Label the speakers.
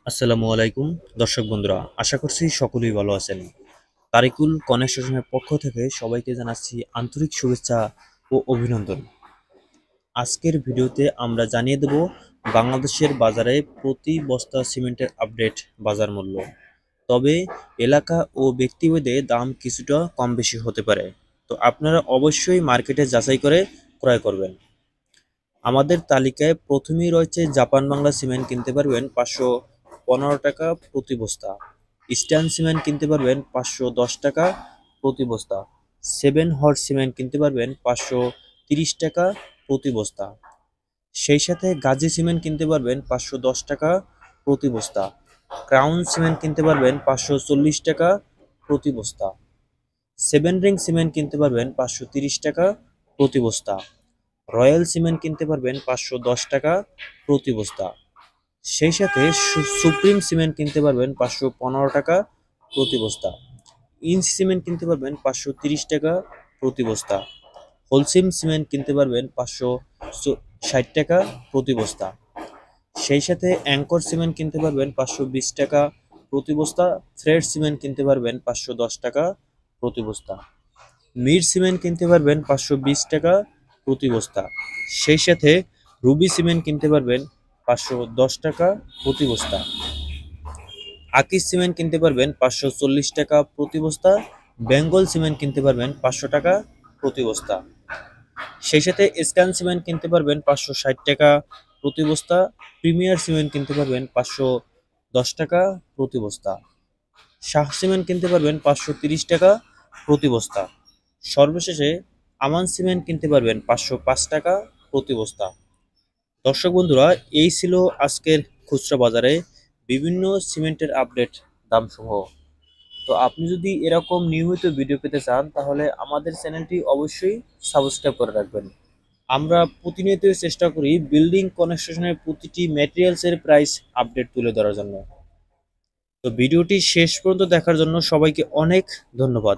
Speaker 1: আসসালামু আলাইকুম দর্শক বন্ধুরা, আশা করছি সকলেই ভালো আছেন। তারিকুল কনস্ট্রাকশনের পক্ষ থেকে সবাইকে জানাচ্ছি আন্তরিক শুভেচ্ছা ও অভিনন্দন। আজকের ভিডিওতে আমরা জানিয়ে দেব বাংলাদেশের বাজারে প্রতি বস্তা সিমেন্টের আপডেট বাজার মূল্য। তবে এলাকা ও ব্যক্তিভেদে দাম কিছুটা কম বেশি হতে পারে, তো আপনারা অবশ্যই মার্কেটে যাচাই করে ক্রয় করবেন। আমাদের তালিকায় প্রথমেই রয়েছে জাপান বাংলা সিমেন্ট, কিনতে পারবেন 515 টাকা প্রতি বস্তা। ইস্টার্ন সিমেন্ট কিনতে পারবেন 510 টাকা প্রতি বস্তা। সেভেন হর্স সিমেন্ট কিনতে পারবেন 530 টাকা প্রতি বস্তা। সেই সাথে গাজী সিমেন্ট কিনতে পারবেন 510 টাকা প্রতি বস্তা। ক্রাউন সিমেন্ট কিনতে পারবেন 540 টাকা প্রতি বস্তা। সেভেন রিং সিমেন্ট কিনতে পারবেন 530 টাকা প্রতি বস্তা। রয়্যাল সিমেন্ট কিনতে পারবেন 510 টাকা প্রতি বস্তা। সেই সাথে সুপ্রিম সিমেন্ট কিনতে পারবেন 515 টাকা প্রতি বস্তা। ইঞ্চ সিমেন্ট কিনতে পারবেন 530 টাকা প্রতি বস্তা। হোলসিম সিমেন্ট কিনতে পারবেন 560 টাকা প্রতি বস্তা। সেই সাথে অ্যাঙ্কর সিমেন্ট কিনতে পারবেন 520 টাকা প্রতি বস্তা। থ্রেড সিমেন্ট কিনতে পারবেন 510 টাকা প্রতি বস্তা। মির সিমেন্ট কিনতে পারবেন 520 টাকা প্রতি বস্তা। সেই সাথে রুবি সিমেন্ট কিনতে পারবেন 510 টাকা প্রতি বস্তা। আকিস সিমেন্ট কিনতে পারবেন 540 টাকা প্রতি বস্তা। বেঙ্গল সিমেন্ট কিনতে পারবেন 500 টাকা প্রতি বস্তা। সেই সাথে স্ক্যান সিমেন্ট কিনতে পারবেন 560 টাকা প্রতি বস্তা। প্রিমিয়ার সিমেন্ট কিনতে পারবেন 510 টাকা প্রতি বস্তা। শাহ সিমেন্ট কিনতে পারবেন 530 টাকা প্রতি বস্তা। সর্বশেষে আমান সিমেন্ট কিনতে পারবেন 505 টাকা প্রতি বস্তা। দর্শক বন্ধুরা, এই ছিল আজকের খুচরা বাজারে বিভিন্ন সিমেন্টের আপডেট দামসমূহ। তো আপনি যদি এরকম নিয়মিত ভিডিও পেতে চান তাহলে আমাদের চ্যানেলটি অবশ্যই সাবস্ক্রাইব করে রাখবেন। আমরা প্রতিনিয়ত চেষ্টা করি বিল্ডিং কনস্ট্রাকশনের প্রতিটি ম্যাটেরিয়ালসের প্রাইস আপডেট তুলে ধরার জন্য। তো ভিডিওটি শেষ পর্যন্ত দেখার জন্য সবাইকে অনেক ধন্যবাদ।